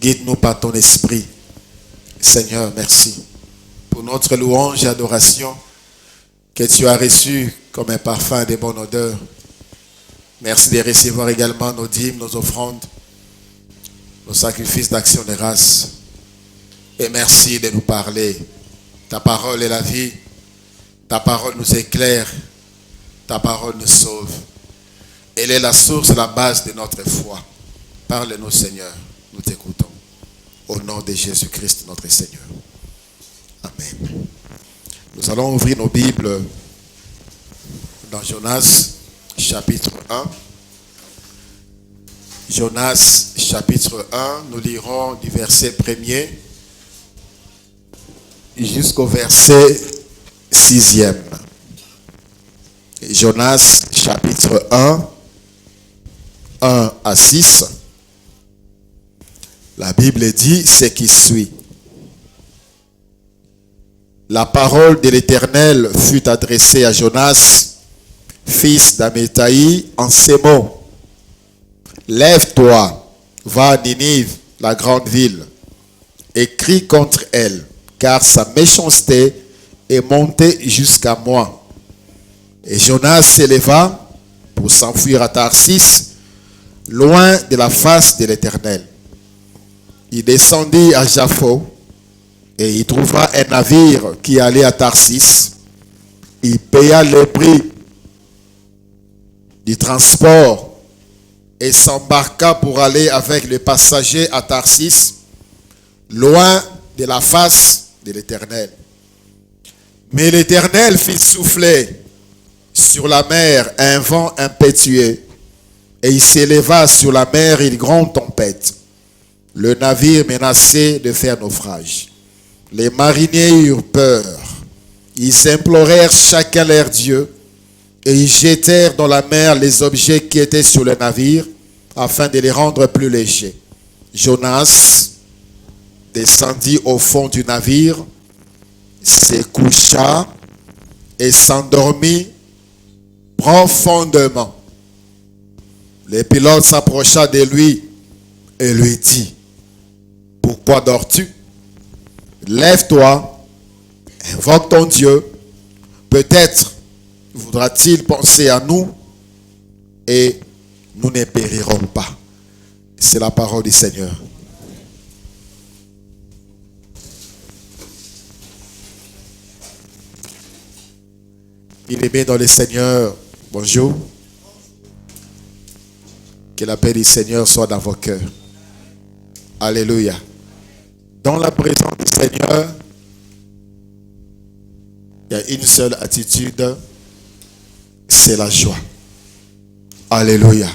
Guide-nous par ton esprit. Seigneur, merci pour notre louange et adoration que tu as reçue comme un parfum de bonne odeur. Merci de recevoir également nos dîmes, nos offrandes, nos sacrifices d'action de grâce. Et merci de nous parler. Ta parole est la vie. Ta parole nous éclaire. Ta parole nous sauve. Elle est la source, la base de notre foi. Parle-nous, Seigneur. Nous t'écoutons. Au nom de Jésus-Christ, notre Seigneur. Amen. Nous allons ouvrir nos Bibles dans Jonas, chapitre 1. Jonas, chapitre 1. Nous lirons du verset 1er jusqu'au verset 6e. Jonas, chapitre 1, 1 à 6. La Bible dit ce qui suit. La parole de l'Éternel fut adressée à Jonas, fils d'Amétaï, en ces mots. Lève-toi, va à Ninive, la grande ville, et crie contre elle, car sa méchanceté est montée jusqu'à moi. Et Jonas s'éleva pour s'enfuir à Tarsis, loin de la face de l'Éternel. Il descendit à Jaffo et il trouva un navire qui allait à Tarsis. Il paya le prix du transport et s'embarqua pour aller avec les passagers à Tarsis, loin de la face de l'Éternel. Mais l'Éternel fit souffler sur la mer un vent impétueux et il s'éleva sur la mer une grande tempête. Le navire menaçait de faire naufrage. Les mariniers eurent peur. Ils implorèrent chacun leur Dieu et ils jetèrent dans la mer les objets qui étaient sur le navire afin de les rendre plus légers. Jonas descendit au fond du navire, se coucha et s'endormit profondément. Le pilote s'approcha de lui et lui dit: pourquoi dors-tu? Lève-toi, invoque ton Dieu. Peut-être voudra-t-il penser à nous et nous ne périrons pas. C'est la parole du Seigneur. Bien-aimés dans le Seigneur, bonjour. Que la paix du Seigneur soit dans vos cœurs. Alléluia. Dans la présence du Seigneur, il y a une seule attitude, c'est la joie. Alléluia.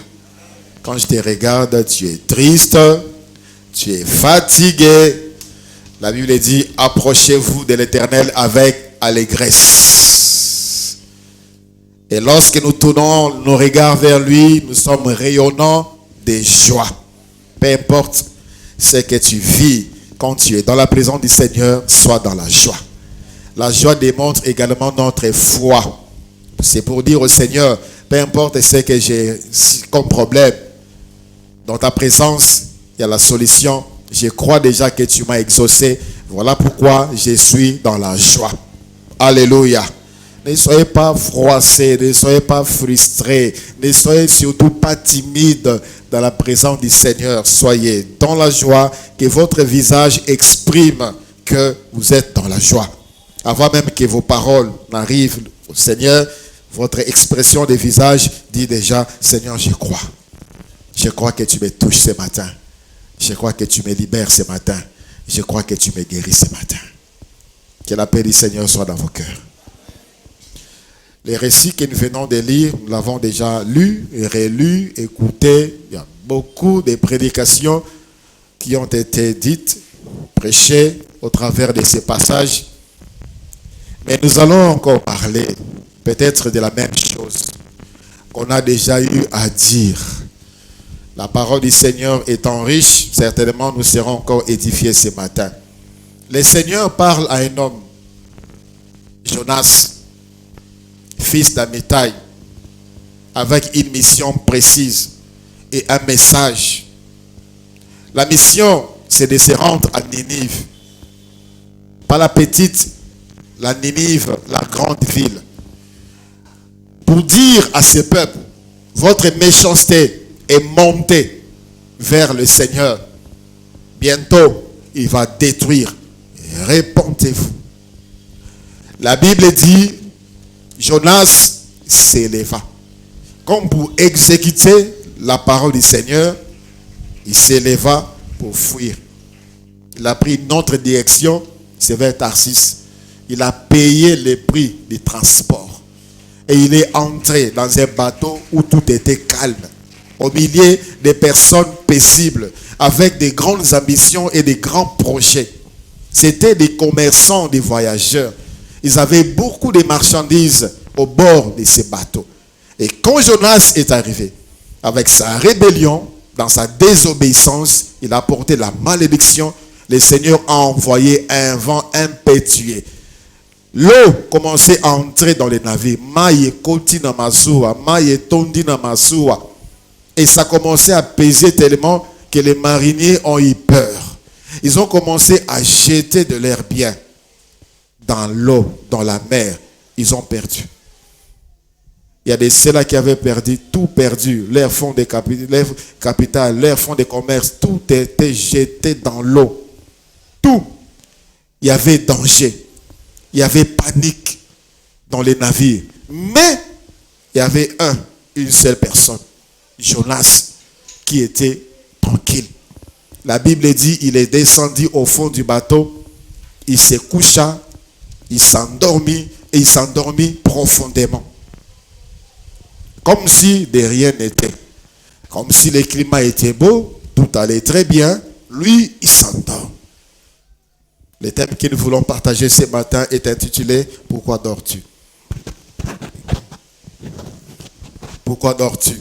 Quand je te regarde, tu es triste, tu es fatigué. La Bible dit, approchez-vous de l'Éternel avec allégresse. Et lorsque nous tournons nos regards vers lui, nous sommes rayonnants de joie. Peu importe ce que tu vis, quand tu es dans la présence du Seigneur, sois dans la joie. La joie démontre également notre foi. C'est pour dire au Seigneur, peu importe ce que j'ai comme problème, dans ta présence, il y a la solution. Je crois déjà que tu m'as exaucé. Voilà pourquoi je suis dans la joie. Alléluia. Ne soyez pas froissés, ne soyez pas frustrés, ne soyez surtout pas timides dans la présence du Seigneur. Soyez dans la joie, que votre visage exprime que vous êtes dans la joie. Avant même que vos paroles n'arrivent au Seigneur, votre expression de visage dit déjà, Seigneur, je crois. Je crois que tu me touches ce matin. Je crois que tu me libères ce matin. Je crois que tu me guéris ce matin. Que la paix du Seigneur soit dans vos cœurs. Les récits que nous venons de lire, nous l'avons déjà lu et relu, écouté. Il y a beaucoup de prédications qui ont été dites, prêchées au travers de ces passages. Mais nous allons encore parler peut-être de la même chose qu'on a déjà eu à dire. La parole du Seigneur étant riche, certainement nous serons encore édifiés ce matin. Le Seigneur parle à un homme, Jonas, fils d'Amétaï, avec une mission précise et un message. La mission, c'est de se rendre à Ninive. Pas la petite, la Ninive, la grande ville. Pour dire à ce peuple, votre méchanceté est montée vers le Seigneur. Bientôt, il va détruire. Répentez-vous. La Bible dit, Jonas s'éleva. Comme pour exécuter la parole du Seigneur, il s'éleva pour fuir. Il a pris une autre direction, c'est vers Tarsis. Il a payé le prix du transport. Et il est entré dans un bateau où tout était calme. Au milieu des personnes paisibles, avec des grandes ambitions et des grands projets. C'était des commerçants, des voyageurs. Ils avaient beaucoup de marchandises au bord de ces bateaux. Et quand Jonas est arrivé, avec sa rébellion, dans sa désobéissance, il a porté la malédiction. Le Seigneur a envoyé un vent impétueux. L'eau commençait à entrer dans les navires. Et ça commençait à peser tellement que les mariniers ont eu peur. Ils ont commencé à jeter de leurs biens dans l'eau, dans la mer. Ils ont perdu. Il y a des ceux-là qui avaient perdu, tout perdu. Leurs fonds de capital, leurs fonds de commerce, tout était jeté dans l'eau. Tout. Il y avait danger. Il y avait panique dans les navires. Mais il y avait une seule personne, Jonas, qui était tranquille. La Bible dit, il est descendu au fond du bateau, il se coucha, il s'endormit et il s'endormit profondément. Comme si de rien n'était. Comme si le climat était beau, tout allait très bien. Lui, il s'endort. Le thème que nous voulons partager ce matin est intitulé « Pourquoi dors-tu » Pourquoi dors-tu?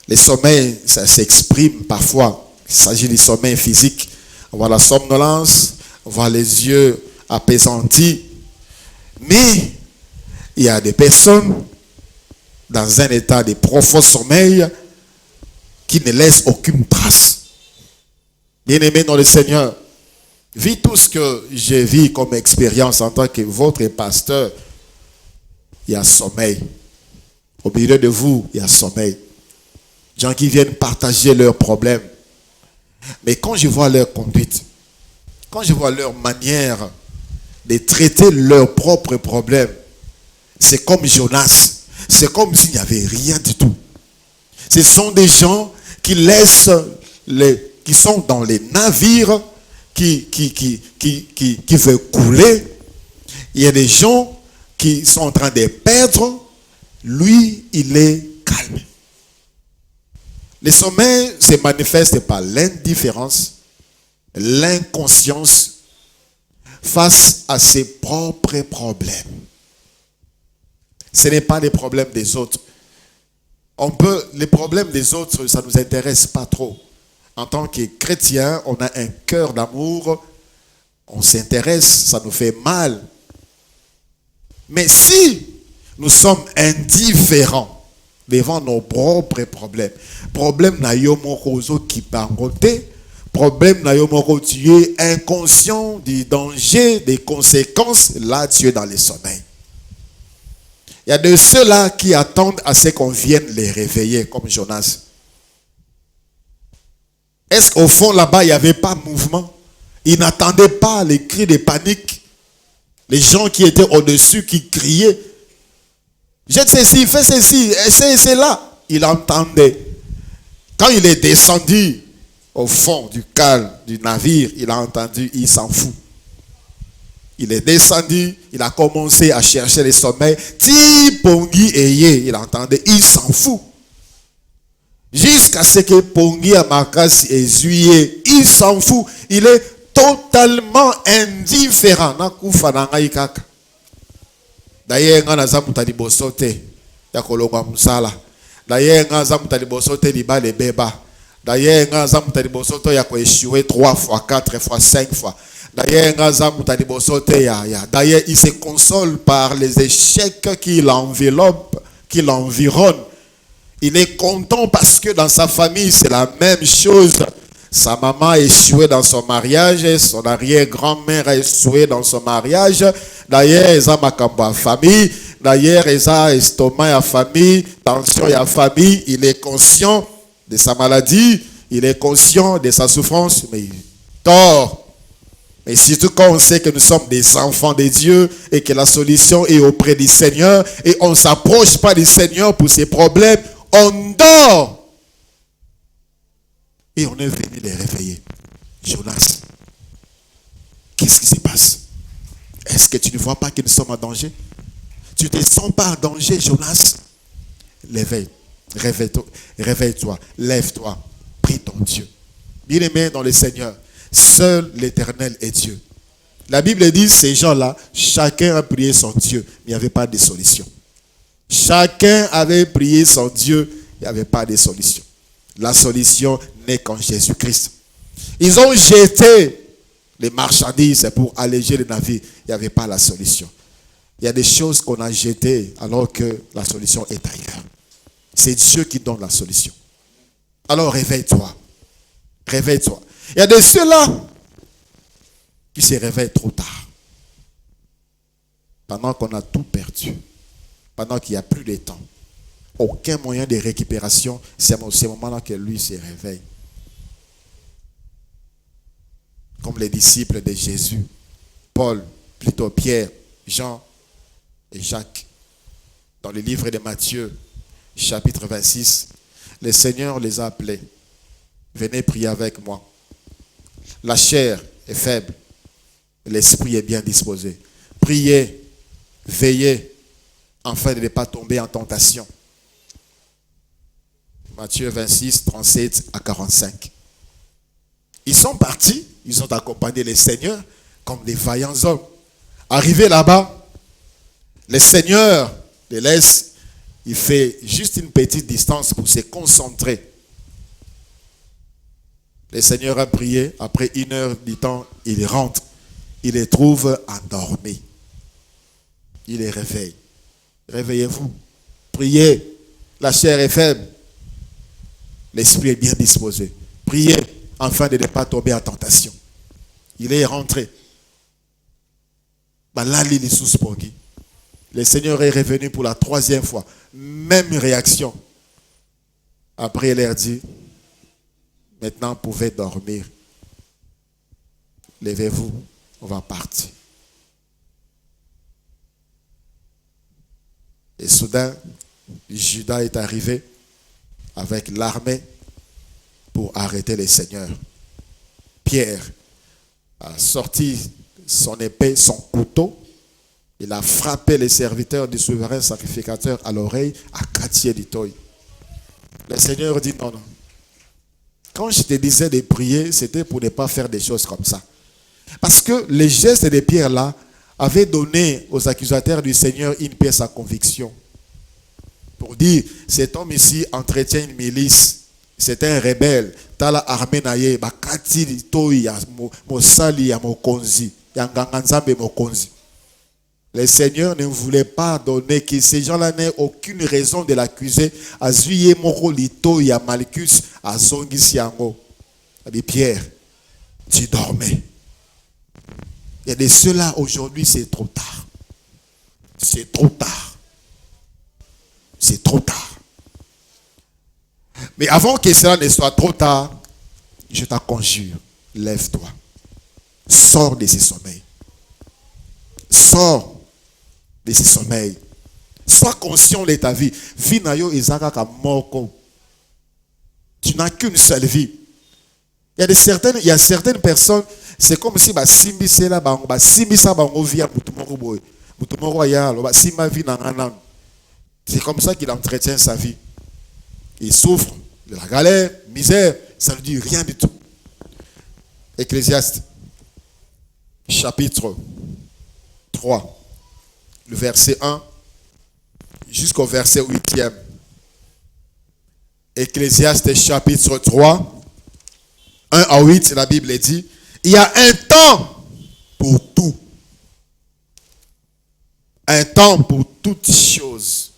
Le sommeil, ça s'exprime parfois. Il s'agit du sommeil physique. On voit la somnolence, on voit les yeux apaisantis. Mais il y a des personnes dans un état de profond sommeil qui ne laissent aucune trace. Bien-aimés dans le Seigneur, vu tout ce que j'ai vu comme expérience en tant que votre pasteur, il y a sommeil. Au milieu de vous, il y a sommeil. Gens qui viennent partager leurs problèmes. Mais quand je vois leur conduite, quand je vois leur manière de traiter leurs propres problèmes, c'est comme Jonas. C'est comme s'il n'y avait rien du tout. Ce sont des gens qui laissent, qui sont dans les navires, qui veulent couler. Il y a des gens qui sont en train de perdre. Lui, il est calme. Le sommeil se manifeste par l'indifférence, l'inconscience face à ses propres problèmes. Ce n'est pas les problèmes des autres. Les problèmes des autres, ça ne nous intéresse pas trop. En tant que chrétien, on a un cœur d'amour, on s'intéresse, ça nous fait mal. Mais si nous sommes indifférents devant nos propres problèmes, problème na yo moko qui bangote, problème na yo moko tu es inconscient du danger, des conséquences, là tu es dans le sommeil. Il y a de ceux-là qui attendent à ce qu'on vienne les réveiller, comme Jonas. Est-ce qu'au fond là-bas, il n'y avait pas mouvement? Ils n'attendaient pas les cris de panique. Les gens qui étaient au-dessus, qui criaient. Jette ceci, fais ceci, c'est là. Il entendait. Quand il est descendu au fond du calme du navire, il a entendu, il s'en fout. Il est descendu, il a commencé à chercher le sommeil. Ti pongi eye, il entendait, il s'en fout. Jusqu'à ce que pongi a makasi et zuye, il s'en fout. Il est totalement indifférent. Nakufa na ngai kaka. D'ailleurs, nga nazamuta liboso te ya kolongwa musala. D'ailleurs, nga nazamuta liboso te libale beba. D'ailleurs, nga nazamuta liboso te ya koéchouer 3 fois, 4 fois, 5 fois. D'ailleurs, il se console par les échecs qui l'enveloppent, qui l'environnent. Il est content parce que dans sa famille, c'est la même chose. Sa maman a échoué dans son mariage, son arrière-grand-mère a échoué dans son mariage. D'ailleurs, ils ont ma famille. D'ailleurs, ils ont estomac à famille, tension à famille. Il est conscient de sa maladie, il est conscient de sa souffrance, mais il tort. Mais surtout quand on sait que nous sommes des enfants de Dieu et que la solution est auprès du Seigneur et on ne s'approche pas du Seigneur pour ses problèmes, on dort. Et on est venu les réveiller. Jonas, qu'est-ce qui se passe? Est-ce que tu ne vois pas que nous sommes en danger? Tu ne te sens pas en danger, Jonas? Réveille-toi, lève-toi, prie ton Dieu. Bien-aimé dans le Seigneur, seul l'Éternel est Dieu. La Bible dit, ces gens-là, chacun a prié son Dieu, mais il n'y avait pas de solution. Chacun avait prié son Dieu, il n'y avait pas de solution. La solution n'est qu'en Jésus-Christ. Ils ont jeté les marchandises pour alléger les navires. Il n'y avait pas la solution. Il y a des choses qu'on a jetées alors que la solution est ailleurs. C'est Dieu qui donne la solution. Alors réveille-toi. Réveille-toi. Il y a de ceux-là qui se réveillent trop tard. Pendant qu'on a tout perdu. Pendant qu'il n'y a plus de temps. Aucun moyen de récupération. C'est à ce moment-là que lui se réveille. Comme les disciples de Jésus. Paul, plutôt Pierre, Jean et Jacques. Dans le livre de Matthieu, chapitre 26, le Seigneur les a appelés. Venez prier avec moi. La chair est faible, l'esprit est bien disposé. Priez, veillez, afin de ne pas tomber en tentation. Matthieu 26, 37 à 45. Ils sont partis, ils ont accompagné le Seigneur comme des vaillants hommes. Arrivés là-bas, le Seigneur les laisse, il fait juste une petite distance pour se concentrer. Le Seigneur a prié, après 1 heure du temps, il rentre. Il les trouve endormis. Il les réveille. Réveillez-vous. Priez. La chair est faible. L'esprit est bien disposé. Priez afin de ne pas tomber en tentation. Il est rentré. Le Seigneur est revenu pour la 3e fois. Même réaction. Après, il leur dit, maintenant, vous pouvez dormir. Levez-vous, on va partir. Et soudain, Judas est arrivé avec l'armée pour arrêter les seigneurs. Pierre a sorti son épée, son couteau. Il a frappé les serviteurs du souverain sacrificateur à l'oreille à quartier du toit. Le Seigneur dit non, non. Quand je te disais de prier, c'était pour ne pas faire des choses comme ça. Parce que les gestes de Pierre là avaient donné aux accusateurs du Seigneur une pièce à conviction. Pour dire, cet homme ici entretient une milice. C'est un rebelle. Tala armée naye, bakati toi ya mosali ya mokonzi, ya nganganzambe mokonzi. Le Seigneur ne voulait pas donner que ces gens-là n'aient aucune raison de l'accuser. Azuye moko lito ya Malchus azongi siango. dit Pierre, tu dormais. Il y a de ceux-là aujourd'hui, c'est trop tard. C'est trop tard. C'est trop tard. Mais avant que cela ne soit trop tard, je t'en conjure, lève-toi. Sors de ce sommeil. Sors de ce sommeil. Sois conscient de ta vie. Vinayo izaka moko. Tu n'as qu'une seule vie. Il y a certaines personnes, c'est comme si simbi sela ba simbi sa bango via mutumoko boy. Mutumoko ya lo ba simba vie na. C'est comme ça qu'il entretient sa vie. Il souffre de la galère, misère, ça ne dit rien du tout. Ecclésiaste, chapitre 3, le verset 1 jusqu'au verset 8e. Ecclésiaste, chapitre 3, 1 à 8, la Bible dit, il y a un temps pour tout. Un temps pour toutes choses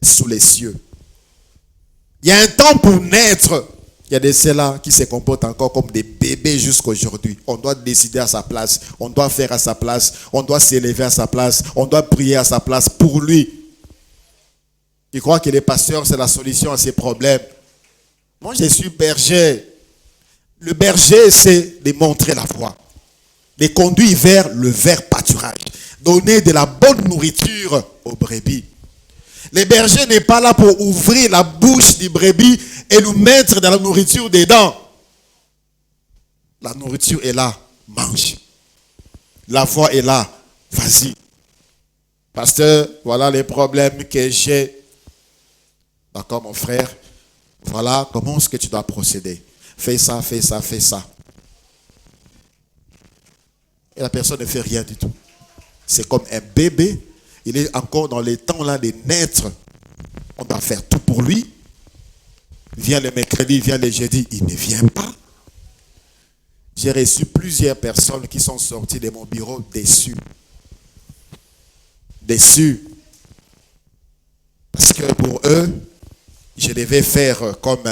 sous les cieux. Il y a un temps pour naître Il y a des ceux-là qui se comportent encore comme des bébés jusqu'à aujourd'hui. On doit décider à sa place. On doit faire à sa place. On doit s'élever à sa place. On doit prier à sa place pour lui. Il croit que les pasteurs, c'est la solution à ses problèmes. Moi, je suis berger. Le berger, c'est de montrer la voie. De conduire vers le vert pâturage. Donner de la bonne nourriture aux brebis. Le berger n'est pas là pour ouvrir la bouche du brebis et nous mettre de la nourriture dedans. La nourriture est là, mange. La foi est là, vas-y. Pasteur, voilà les problèmes que j'ai. D'accord, mon frère? Voilà comment est-ce que tu dois procéder. Fais ça, fais ça, fais ça. Et la personne ne fait rien du tout. C'est comme un bébé. Il est encore dans les temps là de naître. On doit faire tout pour lui. Vient le mercredi, vient le jeudi, il ne vient pas. J'ai reçu plusieurs personnes qui sont sorties de mon bureau déçues. Déçues. Parce que pour eux, je devais faire comme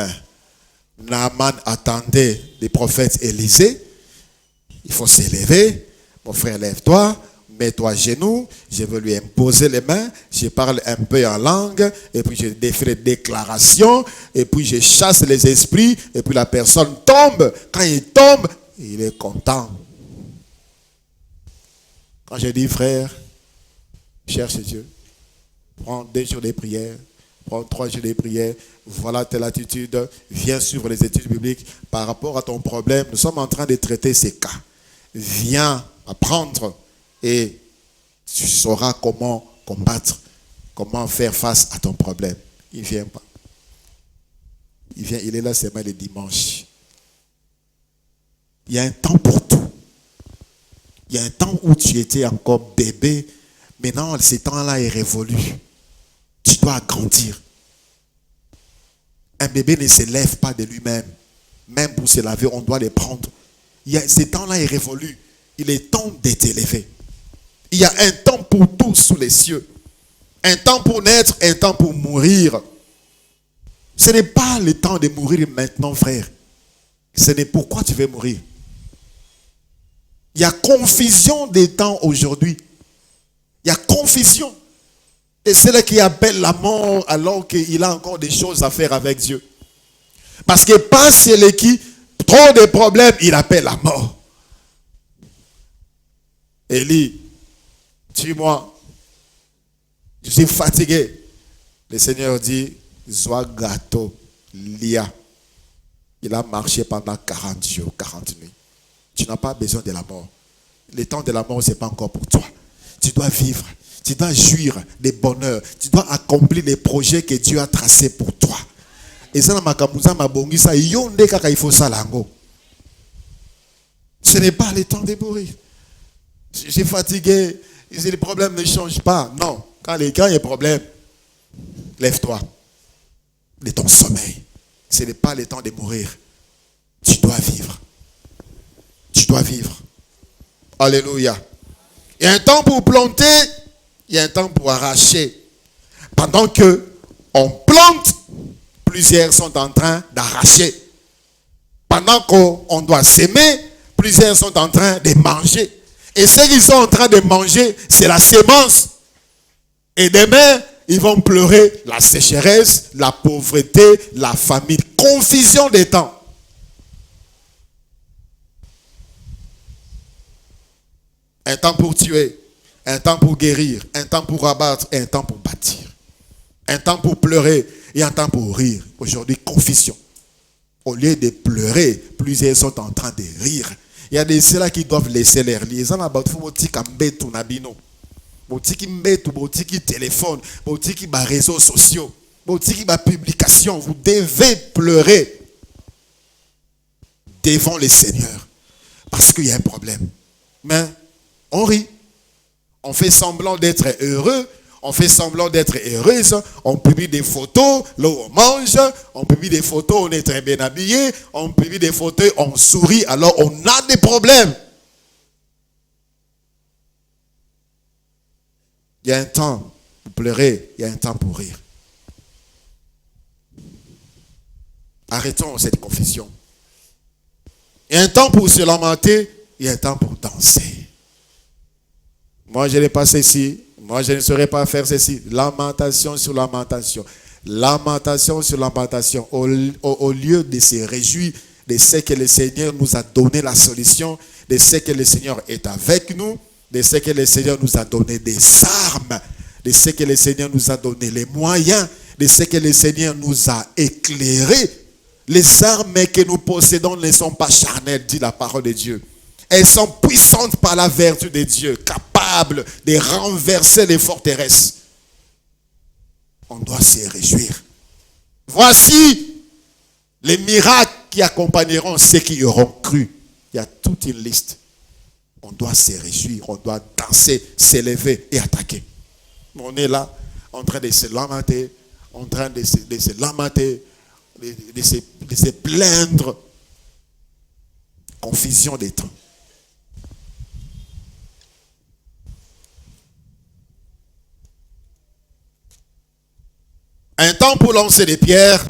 Naaman attendait des prophètes Élisée. Il faut s'élever. Mon frère, lève-toi. Mets-toi à genoux, je veux lui imposer les mains, je parle un peu en langue, et puis je fais des déclarations, et puis je chasse les esprits, et puis la personne tombe. Quand il tombe, il est content. Quand je dis frère, cherche Dieu, prends 2 jours de prière, prends 3 jours de prière, voilà telle attitude, viens suivre les études bibliques par rapport à ton problème. Nous sommes en train de traiter ces cas. Viens apprendre. Et tu sauras comment combattre, comment faire face à ton problème. Il ne vient pas. Il est là seulement le dimanche. Il y a un temps pour tout. Il y a un temps où tu étais encore bébé. Maintenant, ce temps-là est révolu. Tu dois grandir. Un bébé ne se lève pas de lui-même. Même pour se laver, on doit les prendre. Ce temps-là est révolu. Il est temps de t'élever. Il y a un temps pour tout sous les cieux. Un temps pour naître, un temps pour mourir. Ce n'est pas le temps de mourir maintenant, frère. Ce n'est pourquoi tu veux mourir. Il y a confusion des temps aujourd'hui. Il y a confusion. Et c'est là qui appelle la mort alors qu'il a encore des choses à faire avec Dieu. Parce que pas celui qui, trop de problèmes, il appelle la mort. Élie, tue-moi. Je suis fatigué. Le Seigneur dit, sois gâteau, Lia. Il a marché pendant 40 jours, 40 nuits. Tu n'as pas besoin de la mort. Le temps de la mort, ce n'est pas encore pour toi. Tu dois vivre. Tu dois jouir des bonheurs. Tu dois accomplir les projets que Dieu a tracés pour toi. Et ça, ce n'est pas le temps de mourir. Je suis fatigué. Les problèmes ne changent pas. Non. Quand il y a un problème, lève-toi de ton sommeil. Ce n'est pas le temps de mourir. Tu dois vivre. Tu dois vivre. Alléluia. Il y a un temps pour planter, il y a un temps pour arracher. Pendant que on plante, plusieurs sont en train d'arracher. Pendant qu'on doit s'aimer, plusieurs sont en train de manger. Et ceux qui sont en train de manger, c'est la sémence. Et demain, ils vont pleurer la sécheresse, la pauvreté, la famine. Confusion des temps. Un temps pour tuer, un temps pour guérir, un temps pour abattre, et un temps pour bâtir. Un temps pour pleurer et un temps pour rire. Aujourd'hui, confusion. Au lieu de pleurer, plusieurs sont en train de rire. Il y a des ceux-là qui doivent laisser l'air. Les gens là-bas, il faut que téléphone, réseaux sociaux, publication. Vous devez pleurer devant le Seigneur. Parce qu'il y a un problème. Mais on rit. On fait semblant d'être heureux. On fait semblant d'être heureuse. On publie des photos, là où on mange. On publie des photos, on est très bien habillé. On publie des photos, on sourit. Alors on a des problèmes. Il y a un temps pour pleurer, il y a un temps pour rire. Arrêtons cette confusion. Il y a un temps pour se lamenter, il y a un temps pour danser. Moi, je l'ai passé ici. Moi, je ne saurais pas faire ceci. Lamentation sur lamentation. Lamentation sur lamentation. Au lieu de se réjouir de ce que le Seigneur nous a donné la solution, de ce que le Seigneur est avec nous, de ce que le Seigneur nous a donné des armes, de ce que le Seigneur nous a donné les moyens, de ce que le Seigneur nous a éclairés. Les armes que nous possédons ne sont pas charnelles, dit la parole de Dieu. Elles sont puissantes par la vertu de Dieu, capables de renverser les forteresses. On doit se réjouir. Voici les miracles qui accompagneront ceux qui y auront cru. Il y a toute une liste. On doit se réjouir, on doit danser, s'élever et attaquer. On est là, en train de se lamenter, en train de se lamenter, de se plaindre. Confusion des temps. Un temps pour lancer des pierres,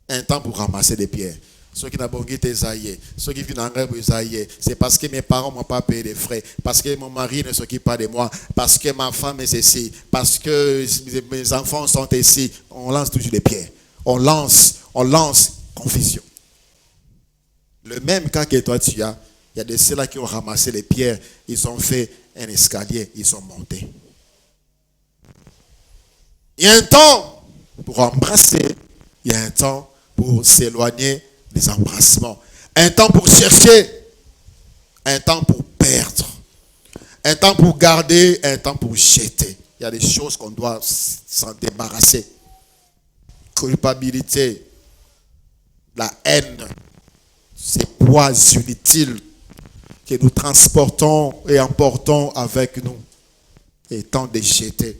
un temps pour ramasser des pierres. Ceux qui n'ont pas été zaïés, ceux qui viennent en rêve zaïés, c'est parce que mes parents ne m'ont pas payé des frais, parce que mon mari ne s'occupe pas de moi, parce que ma femme est ici, parce que mes enfants sont ici. On lance toujours des pierres. On lance confusion. Le même cas que toi tu as, il y a de ceux-là qui ont ramassé les pierres, ils ont fait un escalier, ils sont montés. Il y a un temps pour embrasser, il y a un temps pour s'éloigner des embrassements, un temps pour chercher, un temps pour perdre, un temps pour garder, un temps pour jeter. Il y a des choses qu'on doit s'en débarrasser. Culpabilité, la haine, ces poids inutiles que nous transportons et emportons avec nous. Et temps de jeter.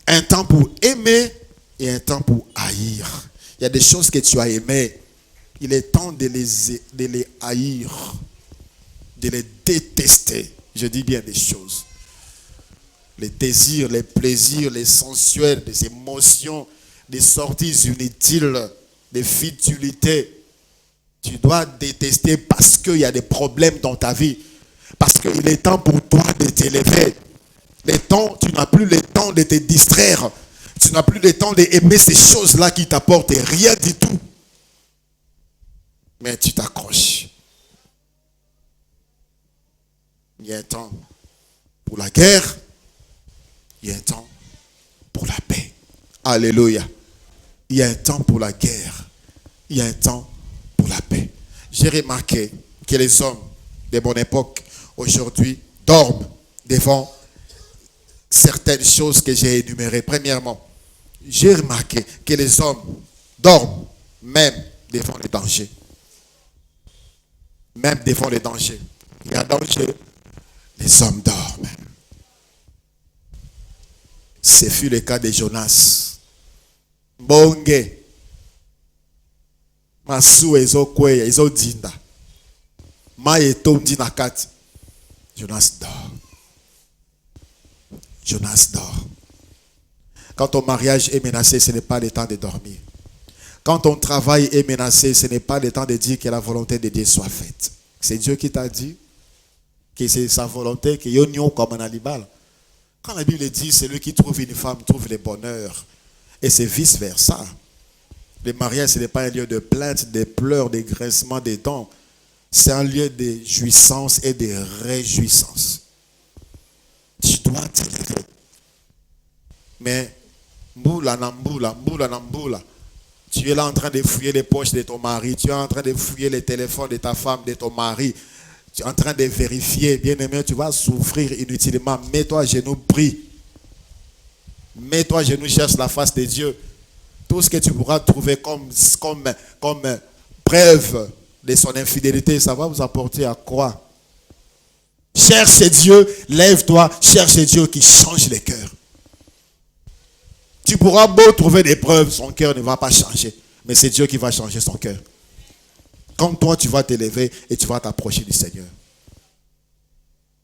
Un temps pour aimer et un temps pour haïr. Il y a des choses que tu as aimées. Il est temps de les haïr, de les détester. Je dis bien des choses. Les désirs, les plaisirs, les sensuels, les émotions, les sorties inutiles, les futilités. Tu dois détester parce qu'il y a des problèmes dans ta vie. Parce qu'il est temps pour toi de t'élever. Tu n'as plus le temps de te distraire. Tu n'as plus le temps d'aimer ces choses-là qui t'apportent rien du tout. Mais tu t'accroches. Il y a un temps pour la guerre. Il y a un temps pour la paix. Alléluia. Il y a un temps pour la guerre. Il y a un temps pour la paix. J'ai remarqué que les hommes de mon époque aujourd'hui dorment devant certaines choses que j'ai énumérées. Premièrement, j'ai remarqué que les hommes dorment même devant les dangers. Même devant les dangers. Il y a danger, les hommes dorment. Ce fut le cas de Jonas. Bonge. Masu ezokweya, ezodinda. Ma etomdi nakati. Jonas dort. Jonas dort. Quand ton mariage est menacé, ce n'est pas le temps de dormir. Quand ton travail est menacé, ce n'est pas le temps de dire que la volonté de Dieu soit faite. C'est Dieu qui t'a dit que c'est sa volonté, que yon comme un animal. Quand la Bible dit, celui qui trouve une femme trouve le bonheur. Et c'est vice-versa. Le mariage, ce n'est pas un lieu de plainte, de pleurs, de grincements des dents. C'est un lieu de jouissance et de réjouissance. Tu dois t'élever. Mais, mboula, tu es là en train de fouiller les poches de ton mari. Tu es en train de fouiller les téléphones de ta femme, de ton mari. Tu es en train de vérifier. Bien aimé, tu vas souffrir inutilement. Mets-toi à genoux, prie. Mets-toi à genoux, cherche la face de Dieu. Tout ce que tu pourras trouver comme preuve de son infidélité, ça va vous apporter à quoi? Cherche Dieu, lève-toi, cherche Dieu qui change les cœurs. Tu pourras beau trouver des preuves, son cœur ne va pas changer. Mais c'est Dieu qui va changer son cœur. Comme toi, tu vas t'élever et tu vas t'approcher du Seigneur.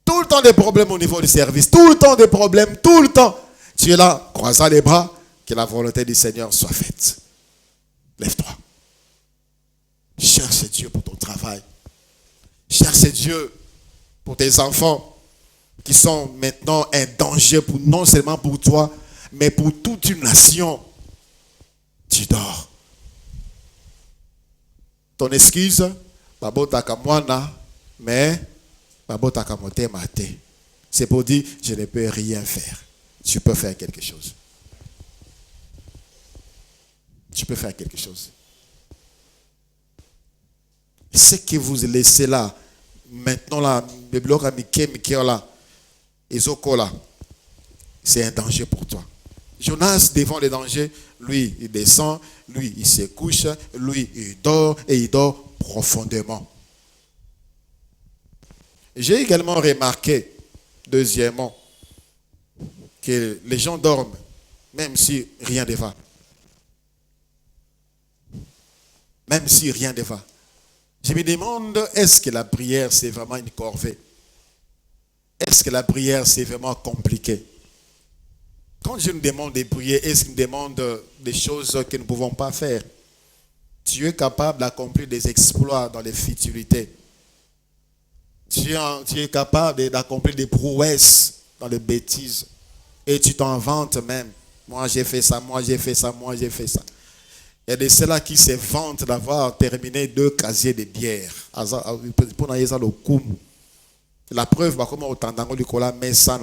Tout le temps des problèmes au niveau du service. Tout le temps des problèmes, tout le temps. Tu es là, croisant les bras, que la volonté du Seigneur soit faite. Lève-toi. Cherche Dieu pour ton travail. Cherche Dieu pour tes enfants qui sont maintenant un danger pour, non seulement pour toi, mais pour toute une nation. Tu dors. Ton excuse, mais c'est pour dire, je ne peux rien faire. Tu peux faire quelque chose. Tu peux faire quelque chose. Ce que vous laissez là, maintenant là, le bloc là, c'est un danger pour toi. Jonas, devant les dangers, lui, il descend, lui, il se couche, lui, il dort et il dort profondément. J'ai également remarqué, deuxièmement, que les gens dorment, même si rien ne va. Même si rien ne va. Je me demande, est-ce que la prière, c'est vraiment une corvée? Est-ce que la prière, c'est vraiment compliqué? Quand Dieu nous demande de prier, est-ce qu'il nous demande des choses que nous ne pouvons pas faire? Tu es capable d'accomplir des exploits dans les futurités. Tu es capable d'accomplir des prouesses dans les bêtises. Et tu t'en vantes même. Moi, j'ai fait ça, moi, j'ai fait ça, moi, j'ai fait ça. Il y a de ceux-là qui se vantent d'avoir terminé 2 casiers de bière. La preuve, comment autant d'angola met ça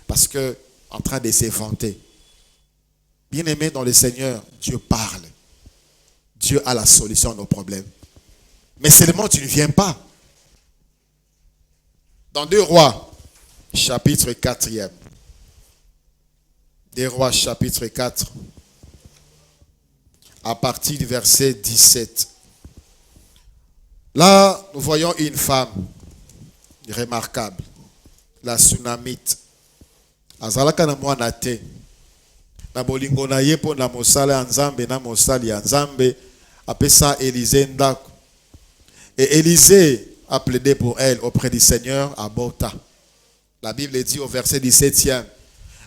parce que en train de se vanter. Bien-aimé dans le Seigneur, Dieu parle. Dieu a la solution à nos problèmes. Mais seulement tu ne viens pas. Dans 2 Rois, chapitre 4e. 2 Rois, chapitre 4. À partir du verset 17. Là, nous voyons une femme remarquable. La Sunamite. Azalaka na mwana te. Na bolingo na ye po na mosala nzambe na mosali ya nzambe apesa Élisée ndako. Et Élisée a plaidé pour elle auprès du Seigneur à Botha. La Bible dit au verset 17e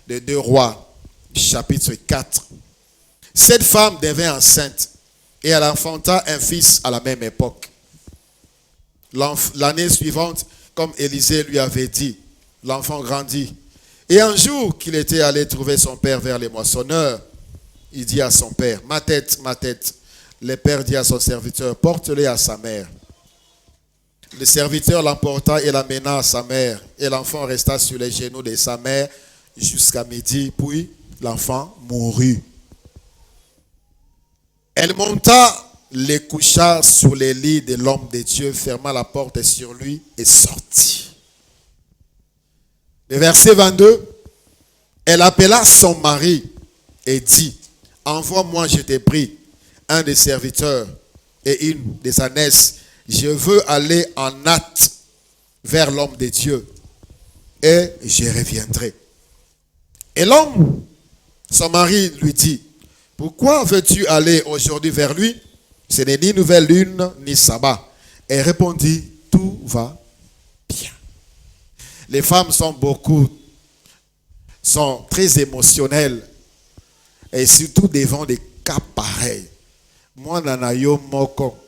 de 2 Rois, chapitre 4. Cette femme devint enceinte et elle enfanta un fils à la même époque. L'année suivante, comme Élisée lui avait dit, l'enfant grandit. Et un jour qu'il était allé trouver son père vers les moissonneurs, il dit à son père, ma tête, ma tête. Le père dit à son serviteur, porte-le à sa mère. Le serviteur l'emporta et l'amena à sa mère. Et l'enfant resta sur les genoux de sa mère jusqu'à midi. Puis l'enfant mourut. Elle monta, les coucha sur les lits de l'homme de Dieu, ferma la porte sur lui et sortit. Le verset 22, elle appela son mari et dit, envoie-moi, je te prie, un des serviteurs et une des ânesses. Je veux aller en hâte vers l'homme de Dieu et je reviendrai. Et l'homme, son mari, lui dit, pourquoi veux-tu aller aujourd'hui vers lui? Ce n'est ni nouvelle lune, ni sabbat. Elle répondit, tout va bien. Les femmes sont très émotionnelles. Et surtout devant des cas pareils. Moi, nanayo moko.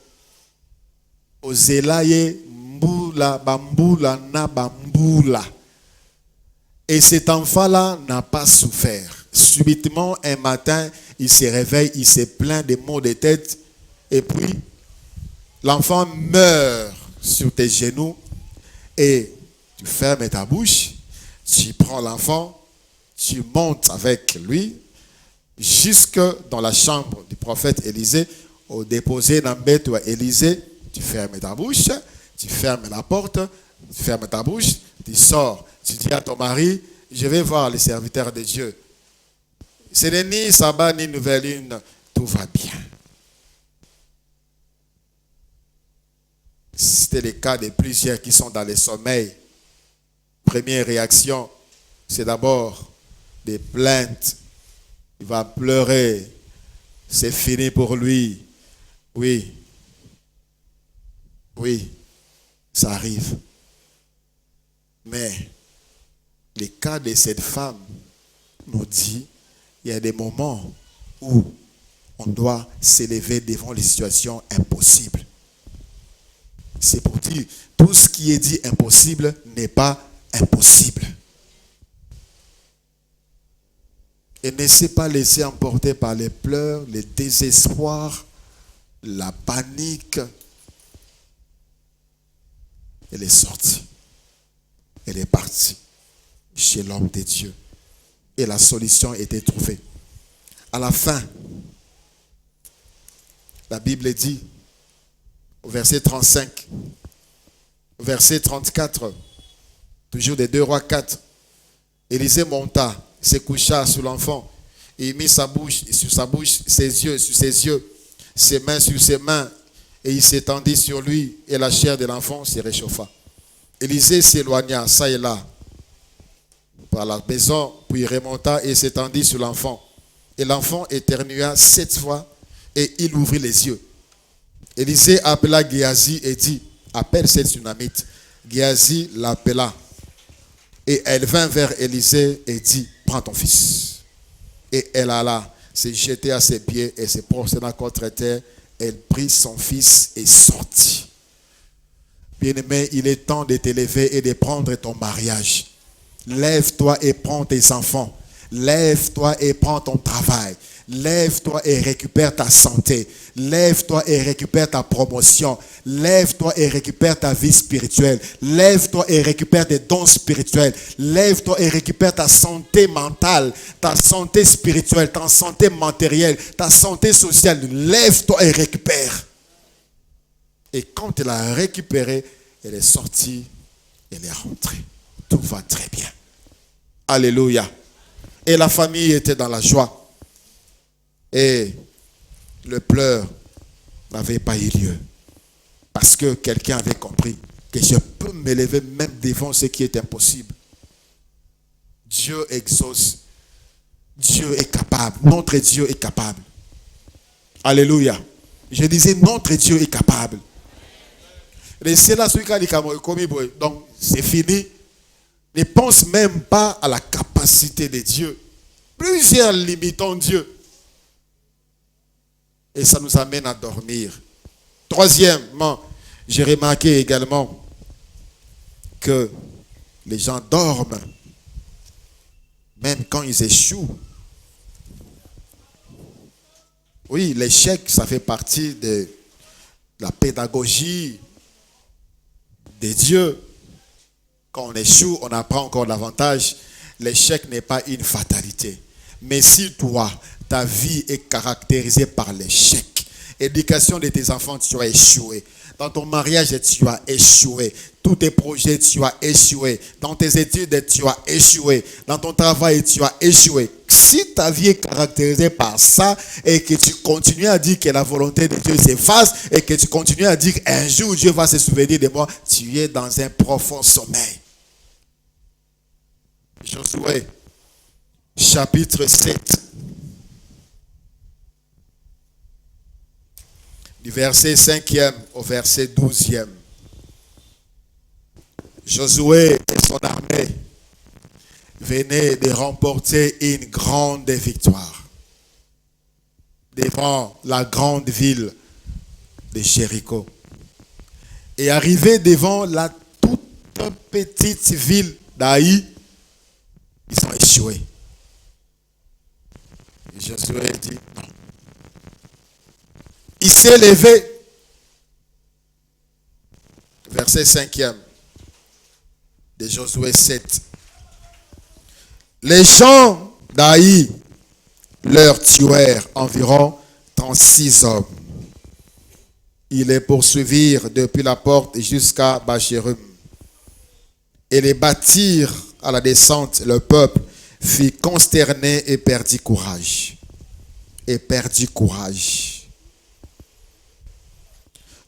Ozelaye mbula, bambula, na bambula. Et cet enfant-là n'a pas souffert. Subitement, un matin, il se réveille, il se plaint des maux de tête. Et puis, l'enfant meurt sur tes genoux. Et tu fermes ta bouche. Tu prends l'enfant. Tu montes avec lui. Jusque dans la chambre du prophète Élisée. Au déposé dans bête ou à Élisée. Tu fermes ta bouche. Tu fermes la porte. Tu fermes ta bouche. Tu sors. Tu dis à ton mari, je vais voir les serviteurs de Dieu. Ce n'est ni sabbat ni nouvelle lune. Tout va bien. C'était le cas de plusieurs qui sont dans le sommeil. Première réaction, c'est d'abord des plaintes. Il va pleurer. C'est fini pour lui. Oui. Oui. Ça arrive. Mais le cas de cette femme nous dit, il y a des moments où on doit s'élever devant les situations impossibles. C'est pour dire, tout ce qui est dit impossible n'est pas impossible. Et ne s'est pas laissé emporter par les pleurs, les désespoirs, la panique. Elle est sortie. Elle est partie chez l'homme de Dieu. Et la solution était trouvée. À la fin, la Bible dit, au verset 35, verset 34, toujours des 2 Rois 4, Élisée monta, se coucha sur l'enfant, et il mit sa bouche sur sa bouche, ses yeux sur ses yeux, ses mains sur ses mains, et il s'étendit sur lui, et la chair de l'enfant se réchauffa. Élisée s'éloigna, ça et là, par la maison, puis il remonta et s'étendit sur l'enfant. Et l'enfant éternua 7 fois, et il ouvrit les yeux. Élisée appela Géasi et dit, appelle cette Sunamite. Géasi l'appela. Et elle vint vers Élisée et dit, prends ton fils. Et elle alla se jeter à ses pieds et se prosterna contre terre. Elle prit son fils et sortit. Bien-aimé, il est temps de t'élever et de prendre ton mariage. Lève-toi et prends tes enfants. Lève-toi et prends ton travail. Lève-toi et récupère ta santé. Lève-toi et récupère ta promotion. Lève-toi et récupère ta vie spirituelle. Lève-toi et récupère tes dons spirituels. Lève-toi et récupère ta santé mentale, ta santé spirituelle, ta santé matérielle, ta santé sociale. Lève-toi et récupère. Et quand elle a récupéré, elle est sortie, elle est rentrée. Tout va très bien. Alléluia. Et la famille était dans la joie. Et le pleur n'avait pas eu lieu. Parce que quelqu'un avait compris que je peux m'élever même devant ce qui est impossible. Dieu exauce. Dieu est capable. Notre Dieu est capable. Alléluia. Je disais, notre Dieu est capable. Donc, c'est fini. Ne pense même pas à la capacité de Dieu. Plusieurs limitons Dieu. Et ça nous amène à dormir. Troisièmement, j'ai remarqué également que les gens dorment même quand ils échouent. Oui, l'échec, ça fait partie de la pédagogie de Dieu. Quand on échoue, on apprend encore davantage. L'échec n'est pas une fatalité. Mais si toi, ta vie est caractérisée par l'échec, éducation de tes enfants, tu as échoué. Dans ton mariage, tu as échoué. Tous tes projets, tu as échoué. Dans tes études, tu as échoué. Dans ton travail, tu as échoué. Si ta vie est caractérisée par ça et que tu continues à dire que la volonté de Dieu s'efface et que tu continues à dire qu'un jour Dieu va se souvenir de moi, tu es dans un profond sommeil. Josué, chapitre 7. Du verset 5e au verset 12e. Josué et son armée venaient de remporter une grande victoire devant la grande ville de Jéricho. Et arrivés devant la toute petite ville d'Aï, ils ont échoué. Et Josué dit non. Il s'est levé. Verset 5e de Josué 7. Les gens d'Aï leur tuèrent environ 36 hommes. Ils les poursuivirent depuis la porte jusqu'à Bacherum. Et les battirent à la descente. Le peuple fut consterné et perdit courage.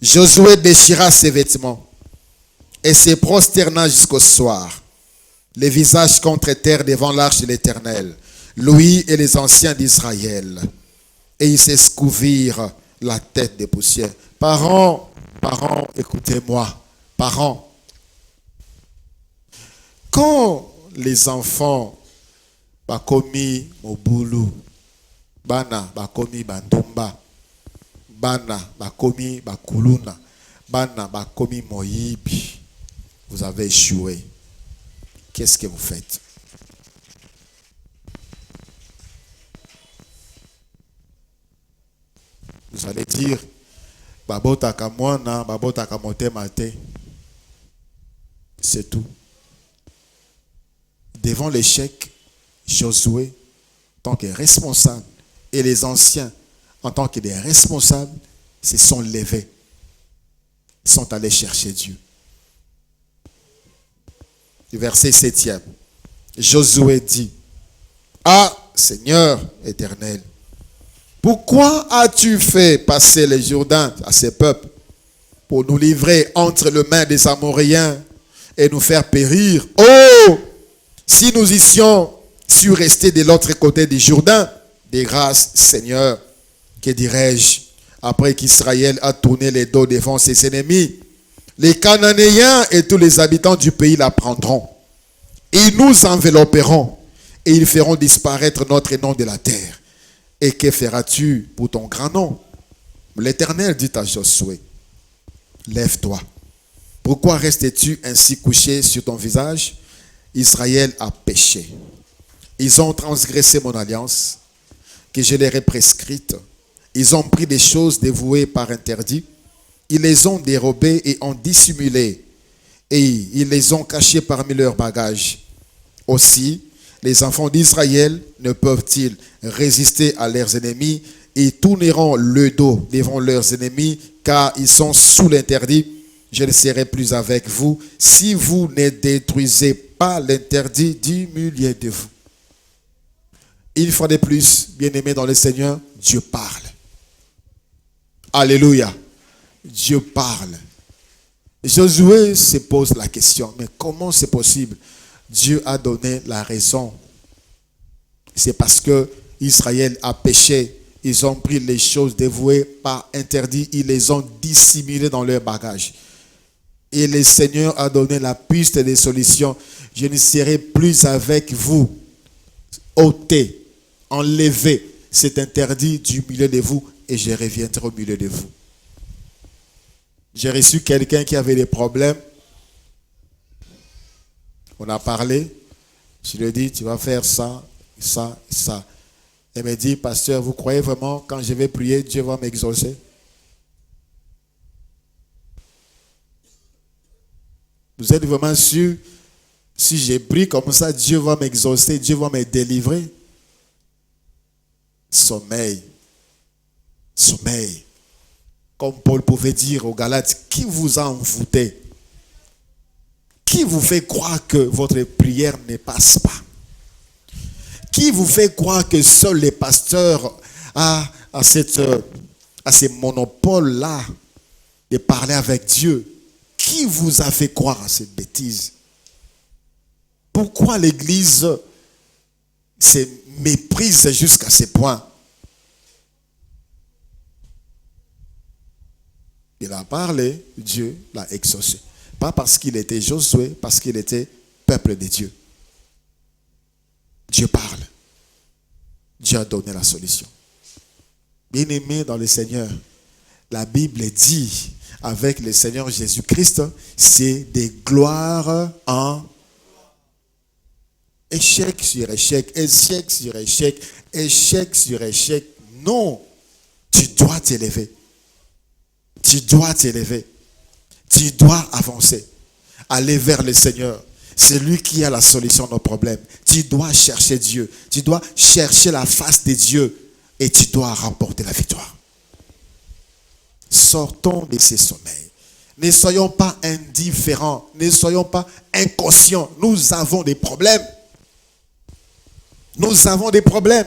Josué déchira ses vêtements et se prosterna jusqu'au soir, les visages contre terre devant l'arche de l'Éternel, lui et les anciens d'Israël. Et ils s'escouvirent la tête de poussière. Parents, écoutez-moi, parents. Quand les enfants ont commis au boulot, Bana bakomi bandumba. Bana bakomi bakuluna. Bana bakomi moyibi. Vous avez échoué. Qu'est-ce que vous faites? Vous allez dire, babota kamwana, babota kamote mate. C'est tout. Devant l'échec, Josué, en tant que responsable, et les anciens, en tant que des responsables, se sont levés. Ils sont allés chercher Dieu. Verset 7e. Josué dit, ah, Seigneur éternel, pourquoi as-tu fait passer les Jourdains à ces peuples pour nous livrer entre les mains des Amoréens et nous faire périr? Oh, si nous étions restés de l'autre côté du Jourdain, de grâce, Seigneur, que dirais-je, après qu'Israël a tourné les dos devant ses ennemis, les Cananéens et tous les habitants du pays la prendront. Ils nous envelopperont et ils feront disparaître notre nom de la terre. Et que feras-tu pour ton grand nom? L'Éternel dit à Josué, lève-toi. Pourquoi restes-tu ainsi couché sur ton visage? Israël a péché. Ils ont transgressé mon alliance que je leur ai prescrite. Ils ont pris des choses dévouées par interdit. Ils les ont dérobées et ont dissimulé. Et ils les ont cachées parmi leurs bagages. Aussi, les enfants d'Israël ne peuvent-ils résister à leurs ennemis? Ils tourneront le dos devant leurs ennemis, car ils sont sous l'interdit. Je ne serai plus avec vous si vous ne détruisez pas l'interdit du milieu de vous. Une fois de plus, bien-aimés dans le Seigneur, Dieu parle. Alléluia. Dieu parle. Josué se pose la question, mais comment c'est possible? Dieu a donné la raison. C'est parce que Israël a péché. Ils ont pris les choses dévouées par interdit. Ils les ont dissimulées dans leur bagage. Et le Seigneur a donné la piste des solutions. Je ne serai plus avec vous. Ôtez, enlevez cet interdit du milieu de vous et je reviendrai au milieu de vous. J'ai reçu quelqu'un qui avait des problèmes. On a parlé. Je lui ai dit, tu vas faire ça, ça, ça. Elle me dit, pasteur, vous croyez vraiment quand je vais prier, Dieu va m'exaucer? Vous êtes vraiment sûr, si je prie comme ça, Dieu va m'exaucer, Dieu va me délivrer? Sommeil. Sommeil. Comme Paul pouvait dire aux Galates, qui vous a envoûté? Qui vous fait croire que votre prière ne passe pas? Qui vous fait croire que seuls les pasteurs ont ce monopole-là de parler avec Dieu? Qui vous a fait croire à cette bêtise? Pourquoi l'Église se méprise jusqu'à ce point? Il a parlé, Dieu l'a exaucé. Pas parce qu'il était Josué, parce qu'il était peuple de Dieu. Dieu parle. Dieu a donné la solution. Bien-aimés dans le Seigneur, la Bible dit, avec le Seigneur Jésus-Christ, c'est des gloires en échec sur échec, échec sur échec, échec sur échec. Non, tu dois t'élever. Tu dois t'élever. Tu dois avancer. Aller vers le Seigneur. C'est lui qui a la solution à nos problèmes. Tu dois chercher Dieu. Tu dois chercher la face de Dieu. Et tu dois remporter la victoire. Sortons de ces sommeils. Ne soyons pas indifférents. Ne soyons pas inconscients. Nous avons des problèmes. Nous avons des problèmes.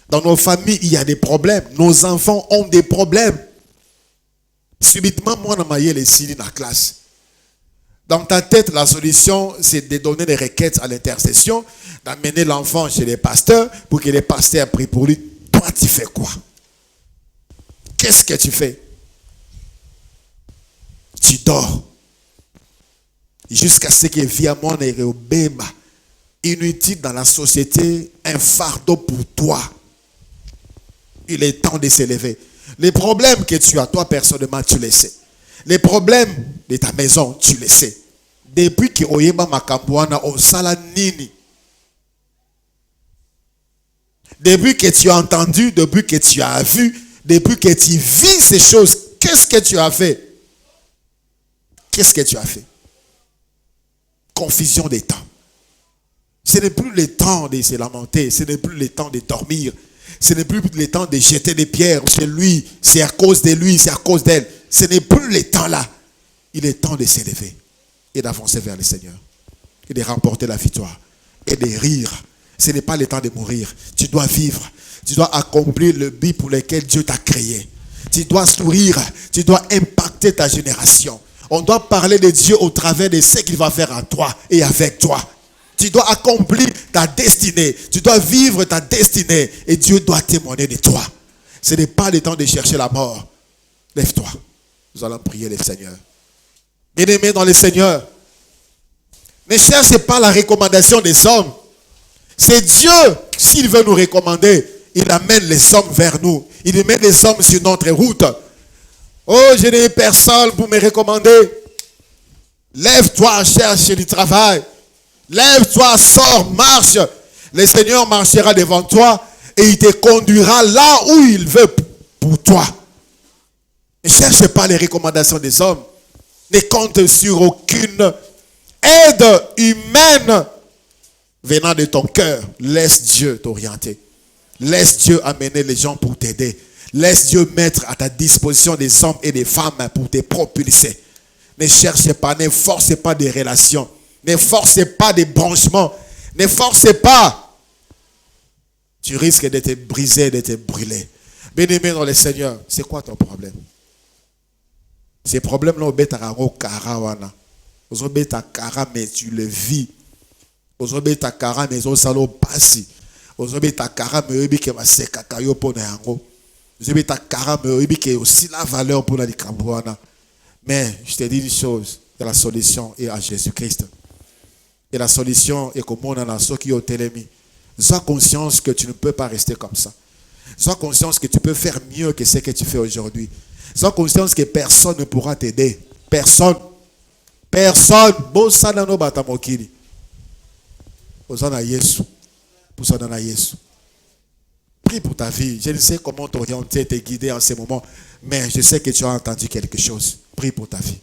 Dans nos familles, il y a des problèmes. Nos enfants ont des problèmes. Subitement, moi, je suis allé dans la classe. Dans ta tête, la solution, c'est de donner des requêtes à l'intercession, d'amener l'enfant chez les pasteurs pour que les pasteurs prient pour lui. Toi, tu fais quoi? Qu'est-ce que tu fais? Tu dors. Jusqu'à ce que via mon bébé, inutile dans la société, un fardeau pour toi. Il est temps de s'élever. Les problèmes que tu as, toi personnellement, tu les sais. Les problèmes de ta maison, tu les sais. Depuis que oyeba makambuana osala nini. Depuis que tu as entendu, depuis que tu as vu, depuis que tu vis ces choses, qu'est-ce que tu as fait? Qu'est-ce que tu as fait? Confusion des temps. Ce n'est plus le temps de se lamenter, ce n'est plus le temps de dormir, ce n'est plus le temps de jeter des pierres. C'est lui, c'est à cause de lui, c'est à cause d'elle. Ce n'est plus le temps là. Il est temps de s'élever et d'avancer vers le Seigneur et de remporter la victoire et de rire. Ce n'est pas le temps de mourir. Tu dois vivre. Tu dois accomplir le but pour lequel Dieu t'a créé. Tu dois sourire. Tu dois impacter ta génération. On doit parler de Dieu au travers de ce qu'il va faire en toi et avec toi. Tu dois accomplir ta destinée. Tu dois vivre ta destinée. Et Dieu doit témoigner de toi. Ce n'est pas le temps de chercher la mort. Lève-toi. Nous allons prier le Seigneur. Bien-aimés dans le Seigneur, ne cherchez pas la recommandation des hommes. C'est Dieu, s'il veut nous recommander, il amène les hommes vers nous. Il met les hommes sur notre route. Oh, je n'ai personne pour me recommander. Lève-toi, cherche du travail. Lève-toi, sors, marche. Le Seigneur marchera devant toi et il te conduira là où il veut pour toi. Ne cherche pas les recommandations des hommes. Ne compte sur aucune aide humaine venant de ton cœur. Laisse Dieu t'orienter. Laisse Dieu amener les gens pour t'aider. Laisse Dieu mettre à ta disposition des hommes et des femmes pour te propulser. Ne cherche pas, ne force pas des relations. Ne force pas des branchements. Ne force pas. Tu risques de te briser, de te brûler. Bien-aimé dans le Seigneur, c'est quoi ton problème? Ces problèmes-là, au bétarango karawana. Au bétakara, mais tu le vis. Au bétakara, mais au salo passi. Au bétakara, mais au que ma sekakayo pour n'ango. Au bétakara, mais au que aussi la valeur pour la likambouana. Mais je te dis une chose, la solution est à Jésus-Christ. Et la solution est comme on a ceux qui ont télémi. Sois conscience que tu ne peux pas rester comme ça. Sois conscience que tu peux faire mieux que ce que tu fais aujourd'hui. Sois conscience que personne ne pourra t'aider. Personne. Personne. Bosana no batamokiri. Bosana Yesu. Bosana Yesu. Prie pour ta vie. Je ne sais comment t'orienter, te guider en ces moments, mais je sais que tu as entendu quelque chose. Prie pour ta vie.